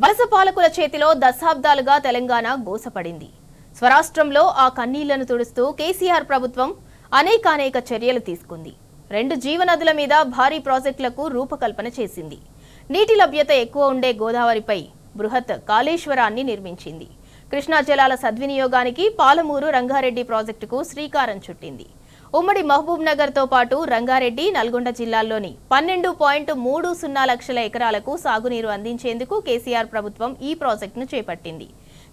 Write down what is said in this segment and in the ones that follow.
వలస పాలకుల చేతిలో దశాబ్దాలుగా తెలంగాణ గోసపడింది. స్వరాష్ట్రంలో ఆ కన్నీళ్లను తుడుస్తూ కేసీఆర్ ప్రభుత్వం అనేక చర్యలు తీసుకుంది. 2 జీవనదుల మీద భారీ ప్రాజెక్టులకు రూపకల్పన చేసింది. నీటి లభ్యత ఎక్కువ ఉండే గోదావరిపై బృహత్ కాళేశ్వరాన్ని నిర్మించింది. కృష్ణా జలాల సద్వినియోగానికి పాలమూరు రంగారెడ్డి ప్రాజెక్టుకు శ్రీకారం చుట్టింది. ఉమ్మడి మహబూబ్ నగర్ తో పాటు రంగారెడ్డి, నల్గొండ జిల్లాల్లోని 12.30 లక్షల ఎకరాలకు సాగునీరు అందించేందుకు కేసీఆర్ ప్రభుత్వం ఈ ప్రాజెక్టును చేపట్టింది.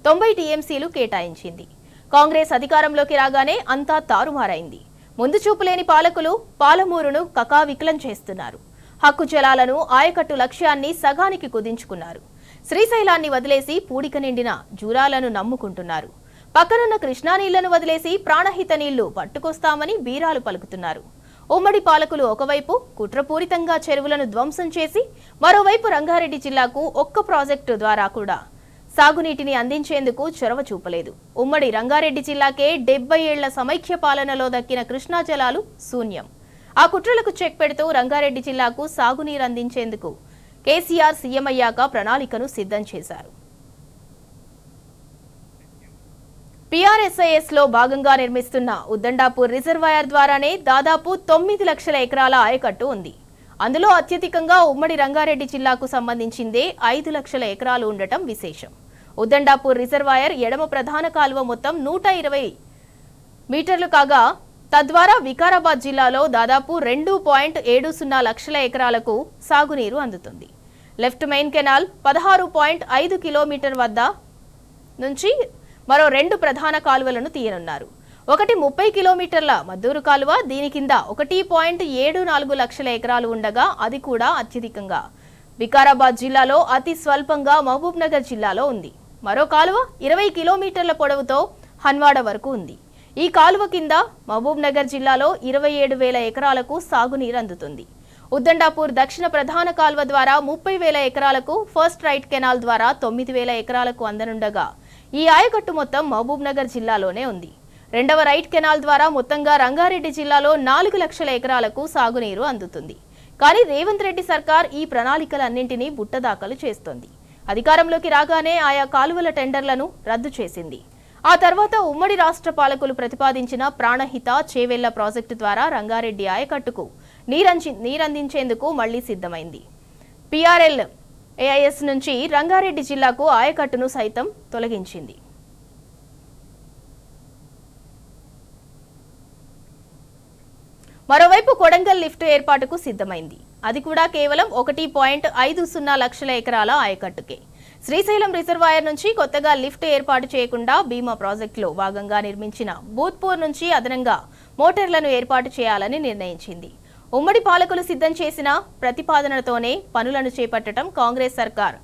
90 టీఎంసీలు కేటాయించింది. కాంగ్రెస్ అధికారంలోకి రాగానే అంతా తారుమారైంది. ముందు చూపులేని పాలకులు పాలమూరును కకావికలం చేస్తున్నారు. హక్కు జలాలను ఆయకట్టు లక్ష్యాన్ని సగానికి కుదించుకున్నారు. శ్రీశైలాన్ని వదిలేసి పూడిక నిండిన జూరాలను నమ్ముకుంటున్నారు. పక్కనున్న కృష్ణా నీళ్లను వదిలేసి ప్రాణహిత నీళ్లు పట్టుకొస్తామని బీరాలు పలుకుతున్నారు. ఉమ్మడి పాలకులు ఒకవైపు కుట్రపూరితంగా చెరువులను ధ్వంసం చేసి మరోవైపు రంగారెడ్డి జిల్లాకు ఒక్క ప్రాజెక్టు ద్వారా కూడా సాగునీటిని అందించేందుకు చొరవ చూపలేదు. ఉమ్మడి రంగారెడ్డి జిల్లాకే 70 ఏళ్ల సమైక్య పాలనలో దక్కిన కృష్ణా జలాలు శూన్యం. ఆ కుట్రలకు చెక్ పెడుతూ రంగారెడ్డి జిల్లాకు సాగునీరు అందించేందుకు కేసీఆర్ సీఎం అయ్యాక ప్రణాళికను సిద్ధం చేశారు. PRSIS లో భాగంగా నిర్మిస్తున్న ఉద్దండాపూర్ రిజర్వాయర్ ద్వారానే దాదాపు 9 లక్షల ఎకరాల ఆయకట్టు ఉంది. అందులో అత్యధికంగా ఉమ్మడి రంగారెడ్డి జిల్లాకు సంబంధించిందే 5 లక్షల ఎకరాలు ఉండటం విశేషం. ఉద్దండాపూర్ రిజర్వాయర్ ఎడమ ప్రధాన కాలువ మొత్తం 120 మీటర్లు కాగా తద్వారా వికారాబాద్ జిల్లాలో దాదాపు 2.70 లక్షల ఎకరాలకు సాగునీరు అందుతుంది. లెఫ్ట్ మెయిన్ కెనాల్ 16.5 కిలోమీటర్ వద్ద నుంచి మరో 2 ప్రధాన కాలువలను తీయనున్నారు. ఒకటి 30 కిలోమీటర్ల మద్దూరు కాలువ, దీని కింద 1.74 లక్షల ఎకరాలు ఉండగా అది కూడా అత్యధికంగా వికారాబాద్ జిల్లాలో, అతి స్వల్పంగా మహబూబ్ నగర్ జిల్లాలో ఉంది. మరో కాలువ 20 కిలోమీటర్ల పొడవుతో హన్వాడ వరకు ఉంది. ఈ కాలువ కింద మహబూబ్ నగర్ జిల్లాలో 27,000 ఎకరాలకు సాగునీరు అందుతుంది. ఉద్దండాపూర్ దక్షిణ ప్రధాన కాలువ ద్వారా 30,000 ఎకరాలకు, ఫస్ట్ రైట్ కెనాల్ ద్వారా 9,000 ఎకరాలకు అందనుండగా ఈ ఆయకట్టు మొత్తం మహబూబ్ నగర్ జిల్లాలోనే ఉంది. రెండవ రైట్ కెనాల్ ద్వారా మొత్తంగా రంగారెడ్డి జిల్లాలో 4 లక్షల ఎకరాలకు సాగునీరు అందుతుంది. కానీ రేవంత్ రెడ్డి సర్కార్ ఈ ప్రణాళికలన్నింటినీ బుట్టదాఖలు చేస్తోంది. అధికారంలోకి రాగానే ఆయా కాలువల టెండర్లను రద్దు చేసింది. ఆ తర్వాత ఉమ్మడి రాష్ట్ర పాలకులు ప్రతిపాదించిన ప్రాణహిత, చేవెళ్ల ప్రాజెక్టు ద్వారా రంగారెడ్డి ఆయకట్టుకు నీరందించేందుకు మళ్లీ సిద్ధమైంది. PRLAIS నుంచి రంగారెడ్డి జిల్లాకు ఆయకట్టును సైతం తొలగించింది. మరోవైపు కొడంగల్ లిఫ్ట్ ఏర్పాటుకు సిద్ధమైంది. అది కూడా కేవలం 1.50 లక్షల ఎకరాల ఆయకట్టుకే. శ్రీశైలం రిజర్వాయర్ నుంచి కొత్తగా లిఫ్ట్ ఏర్పాటు చేయకుండా భీమా ప్రాజెక్టులో భాగంగా నిర్మించిన బూత్పూర్ నుంచి అదనంగా మోటార్లను ఏర్పాటు చేయాలని నిర్ణయించింది. ఉమ్మడి పాలకులు సిద్ధం చేసిన ప్రతిపాదనతోనే పనులను చేపట్టడం కాంగ్రెస్ సర్కార్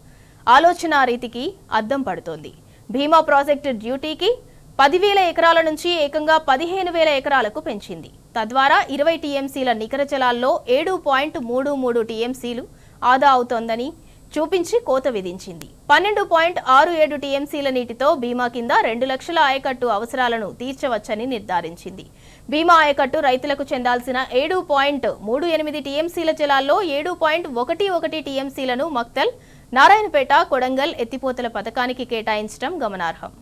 ఆలోచన రీతికి అద్దం పడుతోంది. భీమా ప్రాజెక్టు డ్యూటీకి 10,000 ఎకరాల నుంచి ఏకంగా 15,000 ఎకరాలకు పెంచింది. తద్వారా 20 టీఎంసీల నికర జలాల్లో 7.33 టీఎంసీలు ఆదా అవుతోందని చూపించి కోత విధించింది. 12.67 టీఎంసీల నీటితో భీమా కింద 2 లక్షల ఆయకట్టు అవసరాలను తీర్చవచ్చని నిర్ధారించింది. భీమా ఆయకట్టు రైతులకు చెందాల్సిన 7.38 టీఎంసీల జలాల్లో 7.11 టీఎంసీలను మక్తల్, నారాయణపేట, కొడంగల్ ఎత్తిపోతల పథకానికి కేటాయించడం గమనార్హం.